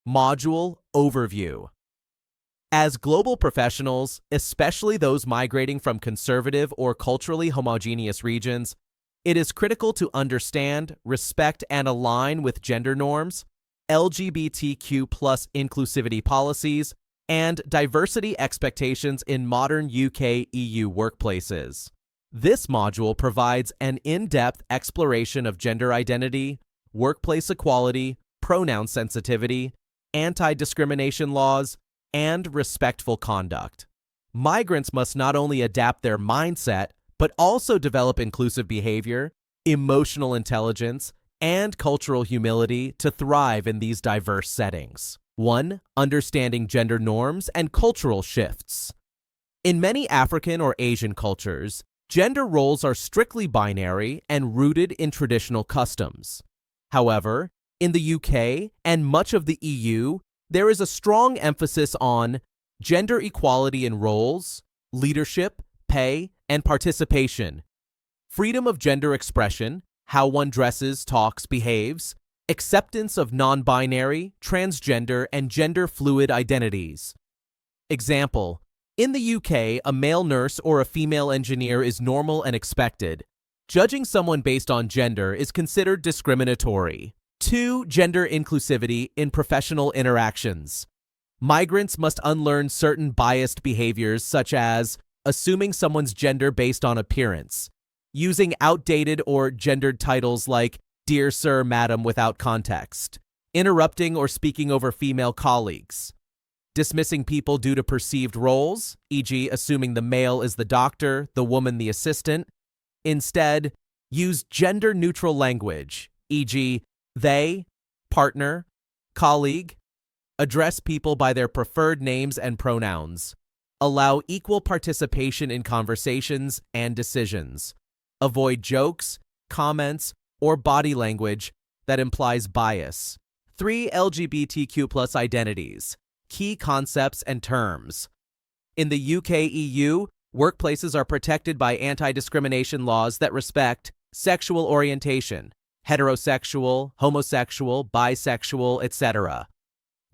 Module Overview. As global professionals, especially those migrating from conservative or culturally homogeneous regions, it is critical to understand, respect, and align with gender norms, LGBTQ+ inclusivity policies, and diversity expectations in modern UK/EU workplaces. This module provides an in-depth exploration of gender identity, workplace equality, pronoun sensitivity, anti-discrimination laws, and respectful conduct. Migrants must not only adapt their mindset, but also develop inclusive behavior, emotional intelligence, and cultural humility to thrive in these diverse settings. 1. Understanding gender norms and cultural shifts. In many African or Asian cultures, gender roles are strictly binary and rooted in traditional customs. However, in the UK and much of the EU, there is a strong emphasis on gender equality in roles, leadership, pay, and participation, freedom of gender expression, how one dresses, talks, behaves, acceptance of non-binary, transgender, and gender-fluid identities. Example: in the UK, a male nurse or a female engineer is normal and expected. Judging someone based on gender is considered discriminatory. 2. Gender inclusivity in professional interactions. Migrants must unlearn certain biased behaviors such as assuming someone's gender based on appearance, using outdated or gendered titles like "Dear Sir, Madam" without context, interrupting or speaking over female colleagues, dismissing people due to perceived roles, e.g., assuming the male is the doctor, the woman the assistant. Instead, use gender-neutral language, e.g., they, partner, colleague. Address people by their preferred names and pronouns. Allow equal participation in conversations and decisions. Avoid jokes, comments, or body language that implies bias. 3. LGBTQ+ identities. Key concepts and terms. In the UK/EU, workplaces are protected by anti-discrimination laws that respect sexual orientation, heterosexual, homosexual, bisexual, etc.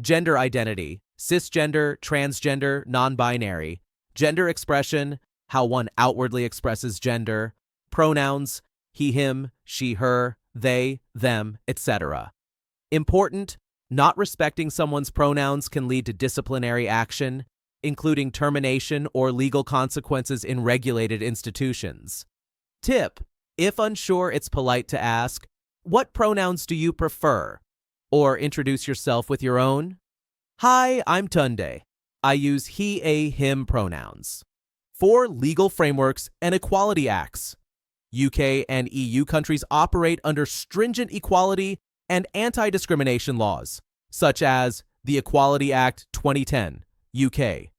Gender identity, cisgender, transgender, non-binary. Gender expression, how one outwardly expresses gender. Pronouns, he, him, she, her, they, them, etc. Important: not respecting someone's pronouns can lead to disciplinary action, including termination or legal consequences in regulated institutions. Tip: if unsure, it's polite to ask, "What pronouns do you prefer?" Or introduce yourself with your own. "Hi, I'm Tunde. I use he, a, him pronouns." 4. Legal frameworks and equality acts. UK and EU countries operate under stringent equality and anti-discrimination laws, such as the Equality Act 2010, UK.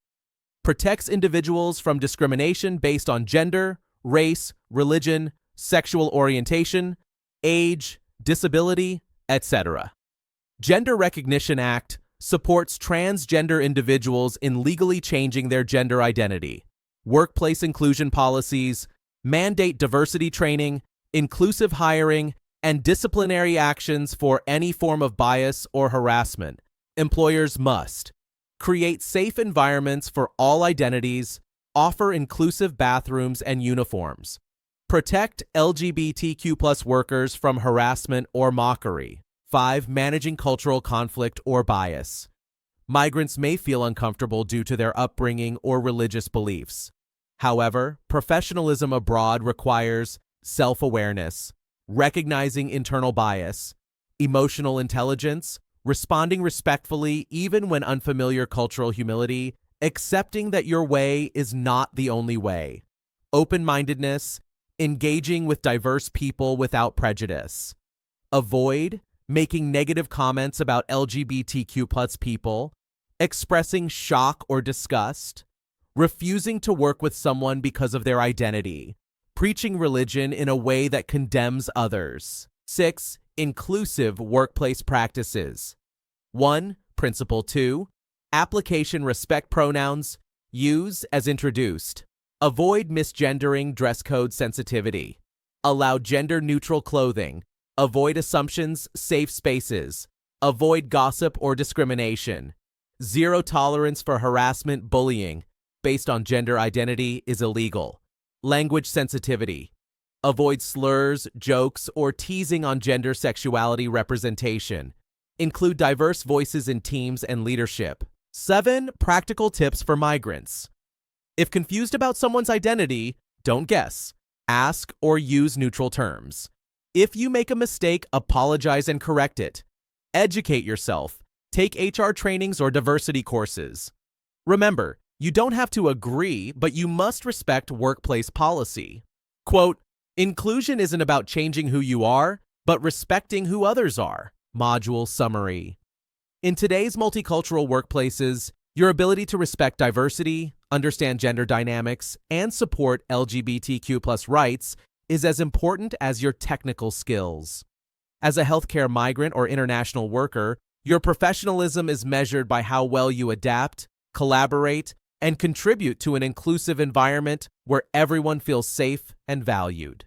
Protects individuals from discrimination based on gender, race, religion, sexual orientation, age, disability, etc. Gender Recognition Act supports transgender individuals in legally changing their gender identity. Workplace inclusion policies mandate diversity training, inclusive hiring, and disciplinary actions for any form of bias or harassment. Employers must create safe environments for all identities, offer inclusive bathrooms and uniforms, protect LGBTQ+ workers from harassment or mockery. 5. Managing cultural conflict or bias. Migrants may feel uncomfortable due to their upbringing or religious beliefs. However, professionalism abroad requires self-awareness, recognizing internal bias, emotional intelligence, responding respectfully even when unfamiliar, cultural humility, accepting that your way is not the only way, open-mindedness, engaging with diverse people without prejudice. Avoid making negative comments about LGBTQ+ people, expressing shock or disgust, refusing to work with someone because of their identity, preaching religion in a way that condemns others. 6. Inclusive workplace practices. 1. Principle 2. Application: respect pronouns. Use as introduced. Avoid misgendering, dress code sensitivity. Allow gender-neutral clothing. Avoid assumptions, safe spaces. Avoid gossip or discrimination. Zero tolerance for harassment, bullying based on gender identity is illegal. Language sensitivity. Avoid slurs, jokes, or teasing on gender sexuality representation. Include diverse voices in teams and leadership. 7 practical tips for migrants. If confused about someone's identity, don't guess. Ask or use neutral terms. If you make a mistake, apologize and correct it. Educate yourself. Take HR trainings or diversity courses. Remember, you don't have to agree, but you must respect workplace policy. Quote, "Inclusion isn't about changing who you are, but respecting who others are." Module summary. In today's multicultural workplaces, your ability to respect diversity, understand gender dynamics, and support LGBTQ+ rights is as important as your technical skills. As a healthcare migrant or international worker, your professionalism is measured by how well you adapt, collaborate, and contribute to an inclusive environment where everyone feels safe and valued.